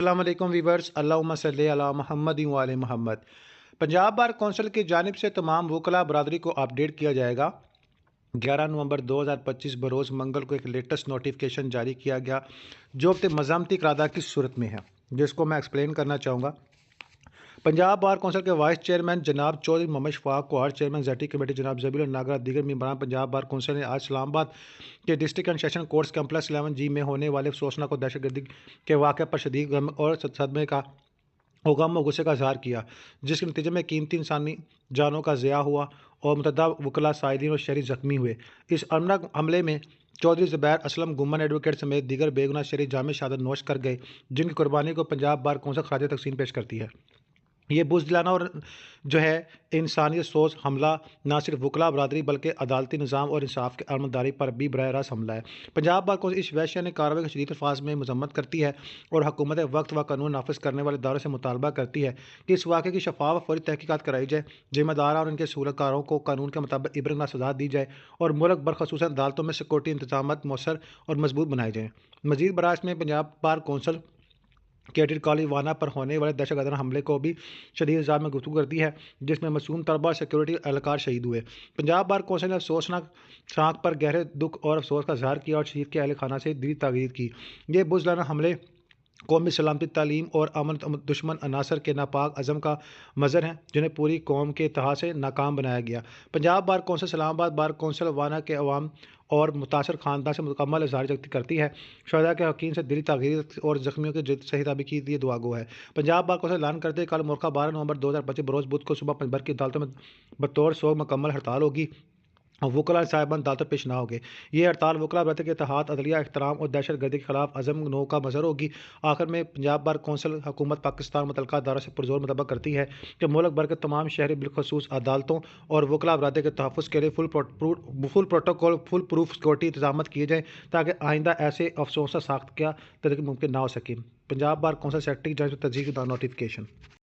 السلام علیکم ویورز، اللہم صلی علی محمد و علی محمد۔ پنجاب بار کونسل کی جانب سے تمام وکلاء برادری کو اپ ڈیٹ کیا جائے گا۔ 11 نومبر 2025 بروز منگل کو ایک لیٹسٹ نوٹیفکیشن جاری کیا گیا جو مزاحمتی قرارداد کی صورت میں ہے، جس کو میں ایکسپلین کرنا چاہوں گا۔ پنجاب بار کونسل کے وائس چیئرمین جناب چودھری محمد شفاق کو اور چیئرمین زیٹی کمیٹی جناب زبیل الناگر دیگر ممبران پنجاب بار کونسل نے آج اسلام آباد کے district and session courts complex 11G میں ہونے والے افسوسناک اور دہشت گردی کے واقعے پر شدید غم اور صدمے کا غم و غصے کا اظہار کیا، جس کے نتیجے میں قیمتی انسانی جانوں کا ضیاع ہوا اور متعدد وکلاء، قائدین اور شہری زخمی ہوئے۔ اس المناک حملے میں چودھری زبیر اسلم گمن ایڈوکیٹ سمیت دیگر بے گناہ شہری جامع شہادت نوش کر گئے، جن کی قربانی کو پنجاب بار کونسل خراج تحسین پیش کرتی ہے۔ یہ بزدلانہ اور انسانیت سوز حملہ نہ صرف وکلاء برادری بلکہ عدالتی نظام اور انصاف کے عملداری پر بھی براہ راست حملہ ہے۔ پنجاب بار کونسل اس وحشیانہ کارروائی کی شدید الفاظ میں مذمت کرتی ہے اور حکومت وقت و قانون نافذ کرنے والے اداروں سے مطالبہ کرتی ہے کہ اس واقعے کی شفاف و فوری تحقیقات کرائی جائے، ذمہ داران اور ان کے سہولتکاروں کو قانون کے مطابق عبرتناک سزا دی جائے اور ملک برخصوص عدالتوں میں سیکورٹی انتظامات مؤثر اور مضبوط بنائے جائیں۔ مزید برآں اس میں Punjab bar council cadet college وانا پر ہونے والے دہشت گردانہ حملے کو بھی شدید انداز میں گفتگو کرتی ہے، جس میں معصوم طلباء اور سیکورٹی اہلکار شہید ہوئے۔ پنجاب بار کونسل نے افسوسناک سانحت پر گہرے دکھ اور افسوس کا اظہار کیا اور شہید کے اہل خانہ سے دلی تاکید کی۔ یہ بزدلانہ حملے قومی سلامتی، تعلیم اور امن دشمن عناصر کے ناپاک عزم کا مظہر ہیں، جنہیں پوری قوم کے اتحاد سے ناکام بنایا گیا۔ پنجاب بار کونسل اسلام آباد بار کونسل وانا کے عوام اور متاثر خاندان سے مکمل اظہار یکجہتی کرتی ہے۔ شہداء کے حقین سے دلی تاکید اور زخمیوں کی صحیح طبی کے لیے دعا گو ہے۔ پنجاب بار کونسل اعلان کرتے کل مورخہ 12 نومبر 2025 بروز بدھ کو صبح بھر کی عدالتوں میں بطور سوگ مکمل ہڑتال ہوگی اور وکلاء صاحبان عدالتوں پیش نہ ہوگے۔ یہ ہڑتال وکلاء برادری کے اتحاد، عدلیہ احترام اور دہشت گردی کے خلاف عزم نو کا مظہر ہوگی۔ آخر میں پنجاب بار کونسل حکومت پاکستان متعلقہ اداروں سے پرزور مطالبہ کرتی ہے کہ ملک بھر کے تمام شہری بالخصوص عدالتوں اور وکلاء برادری کے تحفظ کے لیے فل پروف سیکورٹی انتظامات کیے جائیں تاکہ آئندہ ایسے افسوسناک ساخت کا تدارک ممکن نہ ہو سکے۔ Punjab bar council secretary general تجدید نوٹیفکیشن۔